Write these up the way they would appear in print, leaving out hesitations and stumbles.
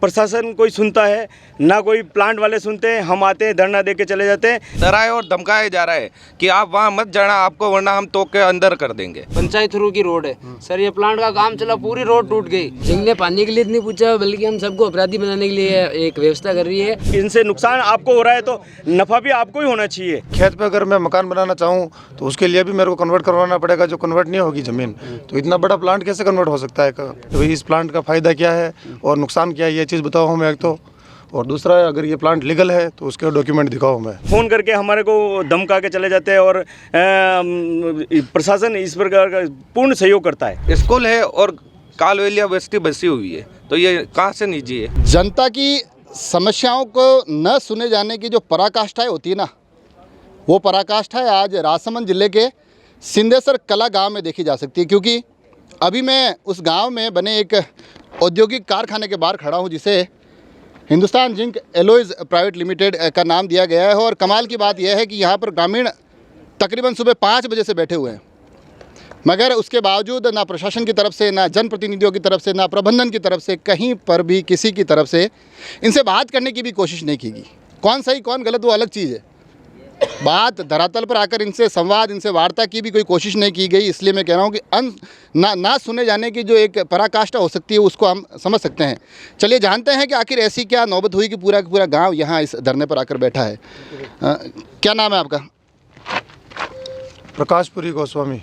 प्रशासन कोई सुनता है, ना कोई प्लांट वाले सुनते हैं। हम आते हैं, धरना दे के चले जाते हैं। डराए और धमकाया जा रहा है कि आप वहाँ मत जाना आपको, वरना हम तो के अंदर कर देंगे। पंचायत थ्रू की रोड है सर, ये प्लांट का काम चला, पूरी रोड टूट गई। सिंह ने पानी के लिए नहीं पूछा, बल्कि हम सबको अपराधी बनाने के लिए एक व्यवस्था कर रही है। इनसे नुकसान आपको हो रहा है तो नफा भी आपको ही होना चाहिए। खेत पे अगर मैं मकान बनाना चाहूँ तो उसके लिए भी मेरे को कन्वर्ट करवाना पड़ेगा, जो कन्वर्ट नहीं होगी ज़मीन, तो इतना बड़ा प्लांट कैसे कन्वर्ट हो सकता है? तो इस प्लांट का फ़ायदा क्या है और नुकसान क्या है, ये चीज़ बताओ हमें एक तो। और दूसरा, अगर ये प्लांट लीगल है तो उसके डॉक्यूमेंट दिखाओ हमें। फ़ोन करके हमारे को धमका के चले जाते हैं और प्रशासन इस प्रकार का पूर्ण सहयोग करता है। स्कूल है और कालवेलिया बस्ती बसी हुई है, तो ये कहाँ से निजी है? जनता की समस्याओं को न सुने जाने की जो पराकाष्ठाएं होती है ना, वो पराकाष्ठाएं आज राजसमंद जिले के सिंधेसर कला गांव में देखी जा सकती है। क्योंकि अभी मैं उस गांव में बने एक औद्योगिक कारखाने के बाहर खड़ा हूं, जिसे Hindustan zinc alloys private limited का नाम दिया गया है। और कमाल की बात यह है कि यहाँ पर ग्रामीण तकरीबन सुबह 5 बजे से बैठे हुए हैं, मगर उसके बावजूद ना प्रशासन की तरफ से, ना जनप्रतिनिधियों की तरफ से, ना प्रबंधन की तरफ से, कहीं पर भी किसी की तरफ से इनसे बात करने की भी कोशिश नहीं की गई। कौन सही कौन गलत वो अलग चीज़ है, बात धरातल पर आकर इनसे संवाद, इनसे वार्ता की भी कोई कोशिश नहीं की गई। इसलिए मैं कह रहा हूँ कि ना सुने जाने की जो एक पराकाष्ठा हो सकती है उसको हम समझ सकते हैं। चलिए जानते हैं कि आखिर ऐसी क्या नौबत हुई कि पूरा गांव यहाँ इस धरने पर आकर बैठा है। क्या नाम है आपका? प्रकाशपुरी गोस्वामी।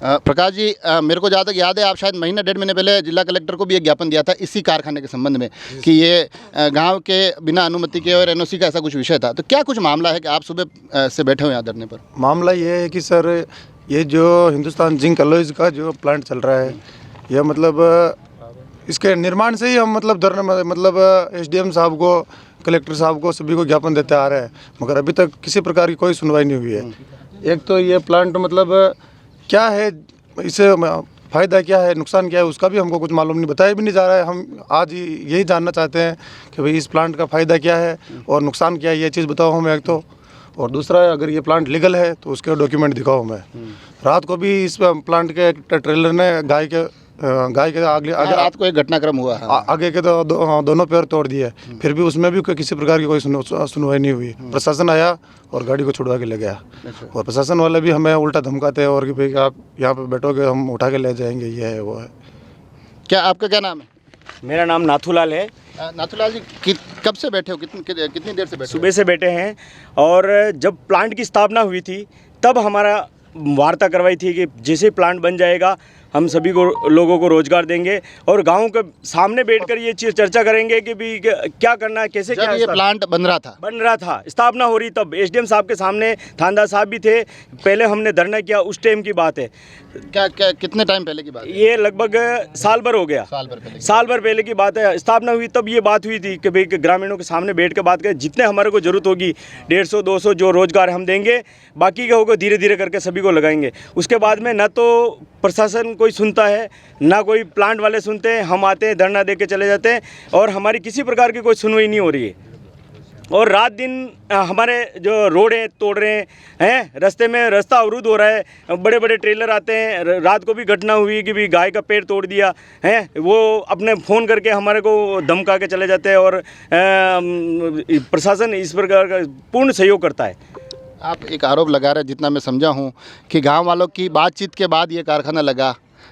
प्रकाश जी, मेरे को जहाँ तक याद है, आप शायद महीना 1.5 महीने पहले जिला कलेक्टर को भी एक ज्ञापन दिया था इसी कारखाने के संबंध में कि ये गांव के बिना अनुमति के और एनओसी का ऐसा कुछ विषय था। तो क्या कुछ मामला है कि आप सुबह से बैठे हुए यहाँ धरने पर? मामला ये है कि सर, ये जो हिंदुस्तान जिंक एलॉयज़ का जो प्लांट चल रहा है, यह मतलब इसके निर्माण से ही हम मतलब एसडीएम साहब को, कलेक्टर साहब को, सभी को ज्ञापन देते आ रहे हैं, मगर अभी तक किसी प्रकार की कोई सुनवाई नहीं हुई है। एक तो ये प्लांट मतलब क्या है, इससे फ़ायदा क्या है, नुकसान क्या है, उसका भी हमको कुछ मालूम नहीं, बताया भी नहीं जा रहा है। हम आज यही जानना चाहते हैं कि भाई इस प्लांट का फ़ायदा क्या है और नुकसान क्या है, ये चीज़ बताओ हमें एक तो। और दूसरा, अगर ये प्लांट लीगल है तो उसके डॉक्यूमेंट दिखाओ हमें। रात को भी इस प्लांट के ट्रेलर ने गाय के आगे रात को एक घटनाक्रम हुआ है। आगे के दोनों पैर तोड़ दिए, फिर भी उसमें भी किसी प्रकार की कोई सुनवाई नहीं हुई। प्रशासन आया और गाड़ी को छुड़वा के ले गया। और प्रशासन वाले भी हमें उल्टा धमकाते हैं और कि भाई आप यहाँ पे बैठोगे हम उठा के ले जाएंगे, ये है वो है। क्या आपका क्या नाम है? मेरा नाम नाथूलाल है। नाथूलाल जी, कब से बैठे हो, कितनी देर से बैठे? सुबह से बैठे हैं। और जब प्लांट की स्थापना हुई थी तब हमारा वार्ता करवाई थी कि जैसे प्लांट बन जाएगा हम सभी को लोगों को रोजगार देंगे और गाँव के सामने बैठकर ये चीज़ चर्चा करेंगे कि भी क्या करना है, कैसे क्या। ये प्लांट बन रहा था, स्थापना हो रही तब एसडीएम साहब के सामने थानेदार साहब भी थे। पहले हमने धरना किया, उस टाइम की बात है। क्या कितने टाइम पहले की बात है? ये लगभग साल भर हो गया। साल भर पहले की बात है। स्थापना हुई तब ये बात हुई थी कि भाई ग्रामीणों के सामने बैठ के बात करें, जितने हमारे को जरूरत होगी 150-200 जो रोजगार हम देंगे, बाकी का होगा धीरे धीरे करके सभी को लगाएंगे। उसके बाद में न तो प्रशासन कोई सुनता है, ना कोई प्लांट वाले सुनते हैं। हम आते हैं, धरना दे के चले जाते हैं और हमारी किसी प्रकार की कोई सुनवाई नहीं हो रही है। और रात दिन हमारे जो रोड है तोड़ रहे हैं, रास्ते में रास्ता अवरुद्ध हो रहा है। बड़े बड़े ट्रेलर आते हैं। रात को भी घटना हुई कि भी गाय का पेड़ तोड़ दिया है, वो अपने फ़ोन करके हमारे को धमका के चले जाते हैं और प्रशासन इस प्रकार का पूर्ण सहयोग करता है। आप एक आरोप लगा रहे हैं, जितना मैं समझा हूँ, कि गांव वालों की बातचीत के बाद ये कारखाना लगा,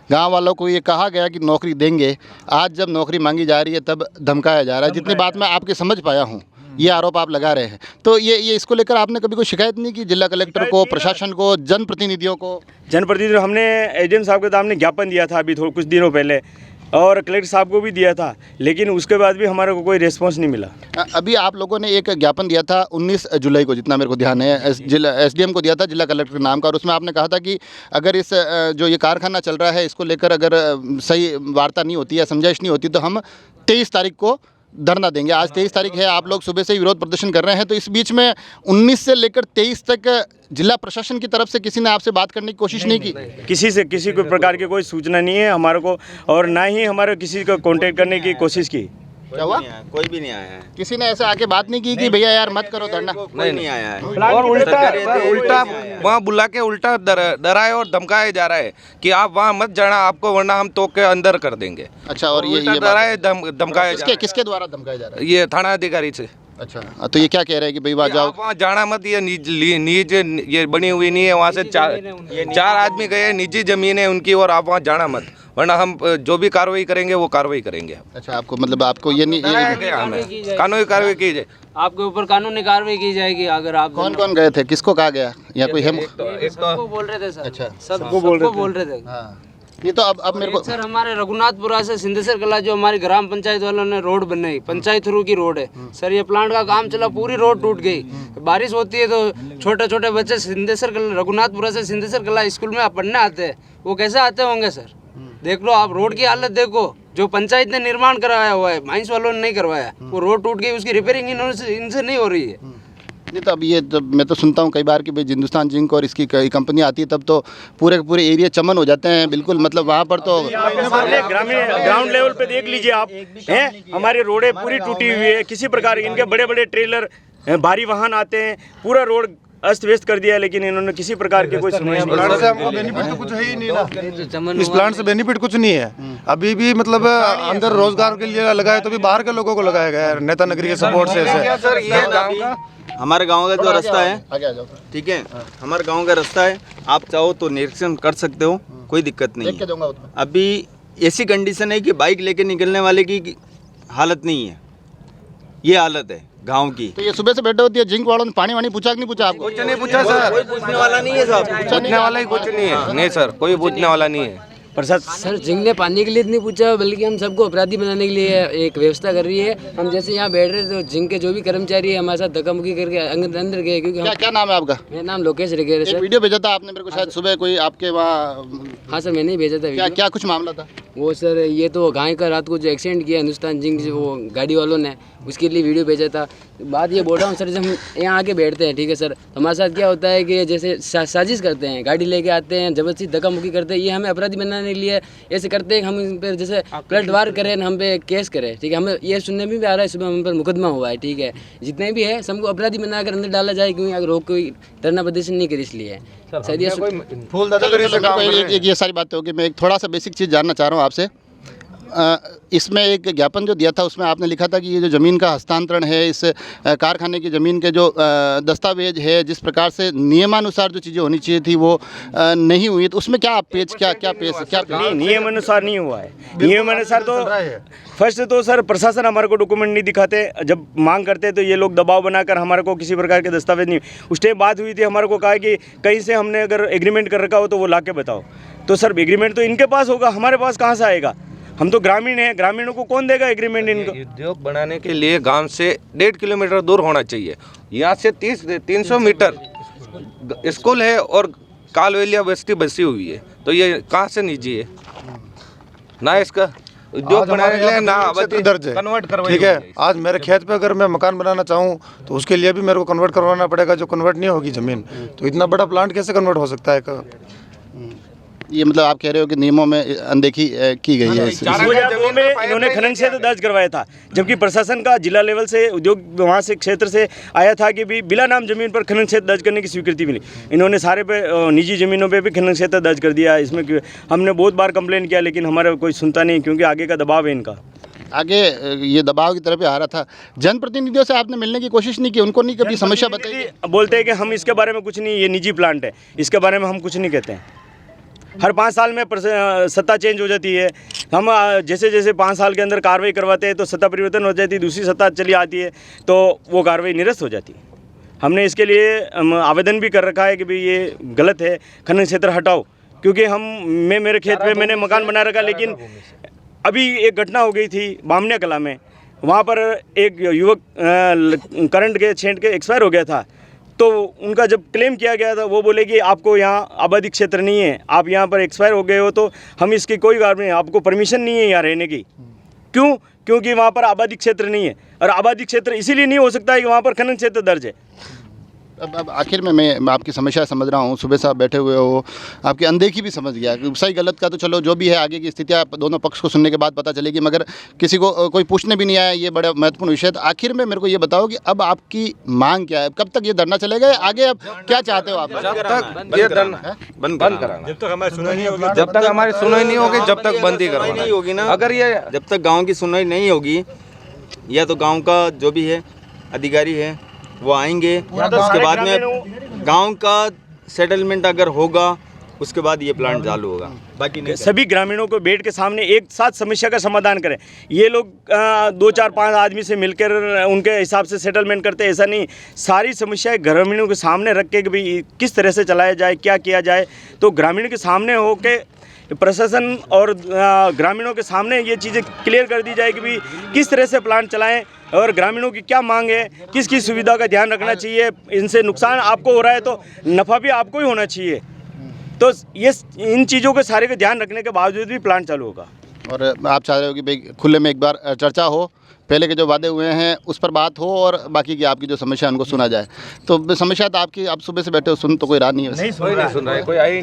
गांव वालों को ये कहा गया कि नौकरी देंगे, आज जब नौकरी मांगी जा रही है तब धमकाया जा रहा है। जितनी बात मैं आपकी समझ पाया हूँ, ये आरोप आप लगा रहे हैं। तो ये इसको लेकर आपने कभी कोई शिकायत नहीं की जिला कलेक्टर को, प्रशासन को, जनप्रतिनिधियों को? जनप्रतिनिधि हमने एसडीएम साहब के सामने ज्ञापन दिया था अभी कुछ दिनों पहले, और कलेक्टर साहब को भी दिया था, लेकिन उसके बाद भी हमारे को कोई रिस्पॉन्स नहीं मिला। अभी आप लोगों ने एक ज्ञापन दिया था 19 जुलाई को, जितना मेरे को ध्यान है, एसडीएम को दिया था, जिला कलेक्टर के नाम का, और उसमें आपने कहा था कि अगर इस जो ये कारखाना चल रहा है इसको लेकर अगर सही वार्ता नहीं होती या समझाइश नहीं होती तो हम 23 तारीख को धरना देंगे। आज 23 तारीख है, आप लोग सुबह से ही विरोध प्रदर्शन कर रहे हैं। तो इस बीच में 19 से लेकर 23 तक जिला प्रशासन की तरफ से किसी ने आपसे बात करने की कोशिश नहीं की? किसी से किसी को प्रकार की कोई सूचना नहीं है हमारे को, और ना ही हमारे किसी को कांटेक्ट करने की कोशिश की। क्या हुआ? कोई भी नहीं आया है। किसी ने ऐसे आके बात नहीं की कि भैया यार मत करो धरना? कोई नहीं आया है। और उल्टा वहाँ बुला के उल्टा डराए और धमकाया जा रहा है कि आप वहाँ मत जाना, आपको वरना हम तोड़ के अंदर कर देंगे। अच्छा, और ये उल्टा डराए धमकाया जा रहा किसके द्वारा धमकाया जा रहा है ये थाना अधिकारी से। अच्छा, तो ये क्या कह रहे हैं कि भाई वहाँ आप जाओ? वहाँ जाना मत, ये नीज ये बनी हुई नहीं है, वहाँ से चार आदमी गए, निजी जमीन है उनकी, और आप वहाँ जाना मत, वरना हम जो भी कार्रवाई करेंगे वो कार्रवाई करेंगे। अच्छा, आपको मतलब आपको ये नहीं कानूनी कार्रवाई की जाए, आपके ऊपर कानूनी कार्रवाई की जाएगी अगर आप। कौन कौन गए थे, किसको कहा गया, या कोई है? सबको बोल रहे थे सर। अच्छा, सबको बोल रहे थे। हाँ, ये तो अब मेरे को सर हमारे रघुनाथपुरा से सिंधेश्वर कला जो हमारी ग्राम पंचायत वालों ने रोड बनाई, पंचायत थ्रू की रोड है सर, ये प्लांट का काम चला, पूरी रोड टूट गई। बारिश होती है तो छोटे छोटे बच्चे सिंधेश्वर कला, रघुनाथपुरा से सिंधेश्वर कला स्कूल में पढ़ने आते हैं, वो कैसे आते होंगे सर? देख लो आप रोड की हालत देखो, जो पंचायत ने निर्माण कराया हुआ है, माइंस वालों ने नहीं करवाया, वो रोड टूट गई, उसकी रिपेयरिंग इनसे नहीं हो रही है। नहीं, तो अब ये तो मैं तो सुनता हूँ कई बार कि भाई हिंदुस्तान जिंक और इसकी कई कंपनी आती है तब तो पूरे के पूरे एरिया चमन हो जाते हैं बिल्कुल, मतलब वहाँ पर तो ग्रामीण ग्राउंड लेवल पे देख लीजिए आप, हैं हमारी रोडें पूरी टूटी हुई है, किसी प्रकार इनके बड़े बड़े ट्रेलर भारी वाहन आते हैं, पूरा रोड अस्त व्यस्त कर दिया है, लेकिन इन्होंने किसी प्रकार की कोई सुनवाई नहीं प्लांट से हमको बेनिफिट तो कुछ है ही नहीं ना। इस प्लांट से बेनिफिट कुछ नहीं है अभी भी, मतलब अंदर रोजगार के लिए लगाया तो भी बाहर के लोगों को लगाया गया है नेता नगरी के सपोर्ट से ऐसे। हमारे गांव का जो रास्ता है, आगे आ जाओ, ठीक है, हमारे गांव का रास्ता है, आप चाहो तो निरीक्षण कर सकते हो, कोई दिक्कत नहीं देख के है। दूंगा उसमें। अभी ऐसी कंडीशन है कि बाइक लेके निकलने वाले की हालत नहीं है, ये हालत है गांव की। तो ये सुबह से बैठे होती है जिंक वालों ने पानी वानी पूछा कि नहीं पूछा आपको? कुछ नहीं पूछा सर, कोई पूछने वाला नहीं है साहब, पूछने वाला ही कुछ नहीं है। नहीं सर, कोई पूछने वाला नहीं है। प्रसाद सर जिंक ने पानी के लिए नहीं पूछा, बल्कि हम सबको अपराधी बनाने के लिए एक व्यवस्था कर रही है। हम जैसे यहाँ बैठ रहे थे तो जिंक के जो भी कर्मचारी है हमारे साथ धक्का मुक्की करके अंदर गए, क्योंकि क्या क्या नाम है आपका? मेरा नाम लोकेश रेगेर है एक सर। वीडियो भेजा था आपने मेरे को शायद सुबह, कोई आपके वहाँ हाँ सर, मैंने ही भेजा था क्या वीडियो। क्या कुछ मामला था? वो सर ये तो गाय का रात को जो एक्सीडेंट किया हिंदुस्तान जिंक से वो गाड़ी वालों ने, उसके लिए वीडियो भेजा था। बात ये बोल रहा हूँ सर, जब हम यहाँ आके बैठते हैं ठीक है सर, तो हमारे साथ क्या होता है कि जैसे साजिश करते हैं, गाड़ी लेके आते हैं, जबरदस्ती धक्का मुक्की करते हैं, ये हमें अपराधी बनाने के लिए ऐसे करते हैं कि हम इन पर जैसे पलटवार करें, हम पे केस करें, ठीक है। हमें ये सुनने में भी आ रहा है, सुबह हम पर मुकदमा हुआ है, ठीक है। जितने भी है सबको अपराधी बनाकर अंदर डाला जाए, क्योंकि अगर रोक कोई धरना प्रदर्शन नहीं करे, इसलिए सर ये फूल दादा एक ये सारी बातें होगी। मैं एक थोड़ा सा बेसिक चीज़ जानना चाह रहा हूँ आपसे। इसमें एक ज्ञापन जो दिया था उसमें आपने लिखा था कि ये जो ज़मीन का हस्तांतरण है, इस कारखाने की ज़मीन के जो दस्तावेज है, जिस प्रकार से नियमानुसार जो चीज़ें होनी चाहिए थी वो नहीं हुई, तो उसमें क्या पेश नहीं, नियम अनुसार नहीं हुआ है। नियम अनुसार तो फर्स्ट तो सर प्रशासन हमारे को डॉक्यूमेंट नहीं दिखाते, जब मांग करते तो ये लोग दबाव बनाकर हमारे को किसी प्रकार के दस्तावेज नहीं। उस टाइम बात हुई थी, हमारे को कहा कि कहीं से हमने अगर एग्रीमेंट कर रखा हो तो वो ला के बताओ। तो सर एग्रीमेंट तो इनके पास होगा, हमारे पास कहाँ से आएगा? हम तो ग्रामीण हैं, ग्रामीणों को कौन देगा एग्रीमेंट इनको? उद्योग बनाने के लिए गांव से 1.5 किलोमीटर दूर होना चाहिए। यहाँ से 300 मीटर स्कूल है और कालवेलिया बस्ती बसी हुई है, तो ये कहाँ से निजी है ना? इसका उद्योग बनाने के लिए ना दर्ज है, कन्वर्ट करवाई, ठीक है। आज मेरे खेत पे अगर मैं मकान बनाना चाहूँ तो उसके लिए भी मेरे को कन्वर्ट करवाना पड़ेगा, जो कन्वर्ट नहीं होगी ज़मीन, तो इतना बड़ा प्लांट कैसे कन्वर्ट हो सकता है? ये मतलब आप कह रहे हो कि नियमों में अनदेखी की गई है? 2002 में इन्होंने खनन क्षेत्र दर्ज करवाया था, जबकि प्रशासन का जिला लेवल से उद्योग वहाँ से क्षेत्र से आया था कि भी बिला नाम जमीन पर खनन क्षेत्र दर्ज करने की स्वीकृति मिली। इन्होंने सारे पे निजी ज़मीनों पे भी खनन क्षेत्र दर्ज कर दिया। इसमें हमने बहुत बार कंप्लेन किया, लेकिन हमारा कोई सुनता नहीं, क्योंकि आगे का दबाव है इनका। आगे ये दबाव की तरफ आ रहा था। जनप्रतिनिधियों से आपने मिलने की कोशिश नहीं की? उनको नहीं कभी समस्या बताई? बोलते हैं कि हम इसके बारे में कुछ नहीं, ये निजी प्लांट है, इसके बारे में हम कुछ नहीं कहते हैं। हर 5 साल में सत्ता चेंज हो जाती है। हम जैसे जैसे 5 साल के अंदर कार्रवाई करवाते हैं तो सत्ता परिवर्तन हो जाती है, दूसरी सत्ता चली आती है तो वो कार्रवाई निरस्त हो जाती है। हमने इसके लिए आवेदन भी कर रखा है कि भाई ये गलत है, खनन क्षेत्र हटाओ, क्योंकि मैं मेरे खेत पे मैंने मकान बना रखा। लेकिन अभी एक घटना हो गई थी बामनिया कला में, वहाँ पर एक युवक करंट के छेंट के एक्सपायर हो गया था। तो उनका जब क्लेम किया गया था, वो बोले कि आपको यहाँ आबादी क्षेत्र नहीं है, आप यहाँ पर एक्सपायर हो गए हो तो हम इसकी कोई कार्रवाई नहीं, आपको परमिशन नहीं है यहाँ रहने की। क्यों? क्योंकि वहाँ पर आबादी क्षेत्र नहीं है, और आबादी क्षेत्र इसीलिए नहीं हो सकता है कि वहाँ पर खनन क्षेत्र दर्ज है। अब आखिर में मैं आपकी समस्या समझ रहा हूँ। सुबह से आप बैठे हुए हो, आपकी अनदेखी भी समझ गया। सही गलत का तो चलो जो भी है आगे की स्थितियाँ दोनों पक्ष को सुनने के बाद पता चलेगी, मगर किसी को कोई पूछने भी नहीं आया, ये बड़ा महत्वपूर्ण विषय है। तो आखिर में मेरे को ये बताओ कि अब आपकी मांग क्या है? कब तक ये धरना चलेगा? आगे अब क्या चाहते हो आप? जब तक ये धरना बंद कराना, जब तक हमारी सुनाई नहीं होगी, जब तक हमारी सुनवाई नहीं होगी, जब तक बंद ही नहीं करवाना होगी ना। अगर ये जब तक गांव की सुनवाई नहीं होगी, या तो गांव का जो भी है अधिकारी है वो आएंगे, उसके बाद में गांव का सेटलमेंट अगर होगा उसके बाद ये प्लांट चालू होगा। बाकी नहीं सभी ग्रामीणों को बैठ के सामने एक साथ समस्या का समाधान करें। ये लोग 2 4 5 आदमी से मिलकर उनके हिसाब से सेटलमेंट करते, ऐसा नहीं। सारी समस्याएं ग्रामीणों के सामने रख के कि भाई किस तरह से चलाया जाए, क्या किया जाए, तो ग्रामीण के सामने हो के प्रशासन और ग्रामीणों के सामने ये चीज़ें क्लियर कर दी जाए कि भाई किस तरह से प्लांट चलाएं और ग्रामीणों की क्या मांग है, किसकी सुविधा का ध्यान रखना चाहिए। इनसे नुकसान आपको हो रहा है तो नफ़ा भी आपको ही होना चाहिए। तो ये इन चीज़ों के सारे का ध्यान रखने के बावजूद भी प्लांट चालू होगा। और आप चाह रहे हो कि भाई खुले में एक बार चर्चा हो, पहले के जो वादे हुए हैं उस पर बात हो और बाकी की आपकी जो समस्या है उनको सुना जाए। तो समस्या तो आपकी, आप सुबह से बैठे हो, सुन तो कोई राह नहीं है। कोई नहीं सुन रहा है, कोई आया ही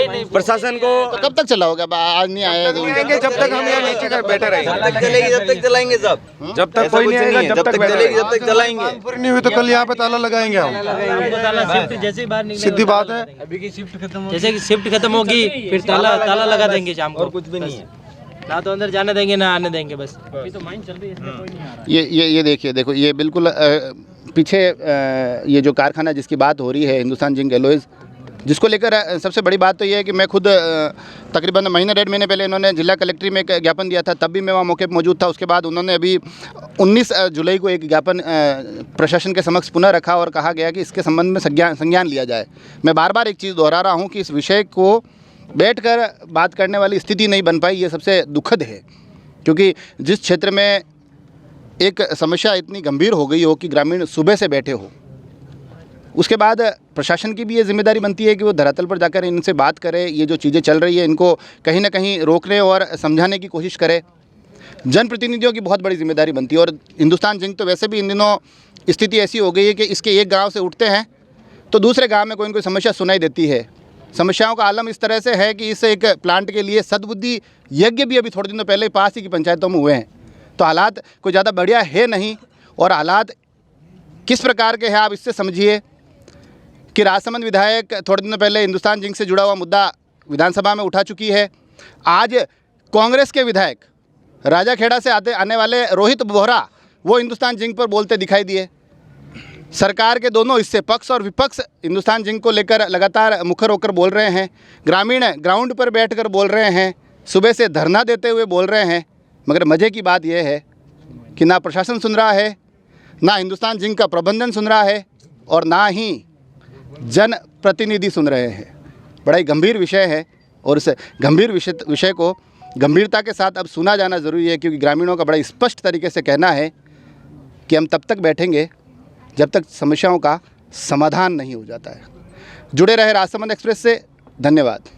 नहीं। प्रशासन को तो कब तक चला होगा? आज नहीं आए तो जब तक हम यहाँ नीचे का बैठे रहेंगे, जब तक चलेगी जब तक चलाएंगे सब। जब तक कोई नहीं आएगा जब तक चलेगी जब तक चलाएंगे। पूरी नहीं हुई तो कल यहाँ पे ताला लगाएंगे हम, जैसे ही बाहर निकले सीधी बात है। अभी की शिफ्ट खत्म होगी, जैसे कि शिफ्ट खत्म होगी फिर ताला लगा देंगे शाम को। और कुछ भी नहीं है, ना तो अंदर जाने देंगे ना आने देंगे, बस अभी तो माइंड चल रही है, इसमें कोई नहीं आ रहा। ये देखिए, देखो ये बिल्कुल पीछे ये जो कारखाना जिसकी बात हो रही है हिंदुस्तान जिंक एलॉयज़, जिसको लेकर सबसे बड़ी बात तो ये है कि मैं खुद तकरीबन महीने 1.5 महीने पहले इन्होंने जिला कलेक्ट्री में एक ज्ञापन दिया था, तब भी मैं वहाँ मौके पर मौजूद था। उसके बाद उन्होंने अभी 19 जुलाई को एक ज्ञापन प्रशासन के समक्ष पुनः रखा और कहा गया कि इसके संबंध में संज्ञान लिया जाए। मैं बार बार एक चीज़ दोहरा रहा हूँ कि इस विषय को बैठकर बात करने वाली स्थिति नहीं बन पाई, ये सबसे दुखद है। क्योंकि जिस क्षेत्र में एक समस्या इतनी गंभीर हो गई हो कि ग्रामीण सुबह से बैठे हो, उसके बाद प्रशासन की भी ये जिम्मेदारी बनती है कि वो धरातल पर जाकर इनसे बात करे, ये जो चीज़ें चल रही है इनको कहीं ना कहीं रोकने और समझाने की कोशिश करे। जनप्रतिनिधियों की बहुत बड़ी जिम्मेदारी बनती है। और हिंदुस्तान जिंक तो वैसे भी इन दिनों स्थिति ऐसी हो गई है कि इसके एक गाँव से उठते हैं तो दूसरे गाँव में कोई न कोई समस्या सुनाई देती है। समस्याओं का आलम इस तरह से है कि इस एक प्लांट के लिए सद्बुद्धि यज्ञ भी अभी थोड़े दिनों पहले पास ही की पंचायतों में हुए हैं। तो हालात कोई ज़्यादा बढ़िया है नहीं। और हालात किस प्रकार के हैं आप इससे समझिए कि राजसमंद विधायक थोड़े दिनों पहले हिंदुस्तान जिंक से जुड़ा हुआ मुद्दा विधानसभा में उठा चुकी है। आज कांग्रेस के विधायक राजाखेड़ा से आने वाले रोहित बोहरा वो हिंदुस्तान जिंक पर बोलते दिखाई दिए। सरकार के दोनों हिस्से पक्ष और विपक्ष हिंदुस्तान जिंक को लेकर लगातार मुखर होकर बोल रहे हैं, ग्रामीण ग्राउंड पर बैठकर बोल रहे हैं, सुबह से धरना देते हुए बोल रहे हैं। मगर मज़े की बात यह है कि ना प्रशासन सुन रहा है, ना हिंदुस्तान जिंक का प्रबंधन सुन रहा है और ना ही जनप्रतिनिधि सुन रहे हैं। बड़ा ही गंभीर विषय है और इस गंभीर विषय को गंभीरता के साथ अब सुना जाना ज़रूरी है। क्योंकि ग्रामीणों का बड़ा स्पष्ट तरीके से कहना है कि हम तब तक बैठेंगे जब तक समस्याओं का समाधान नहीं हो जाता है। जुड़े रहे राजसमंद एक्सप्रेस से। धन्यवाद।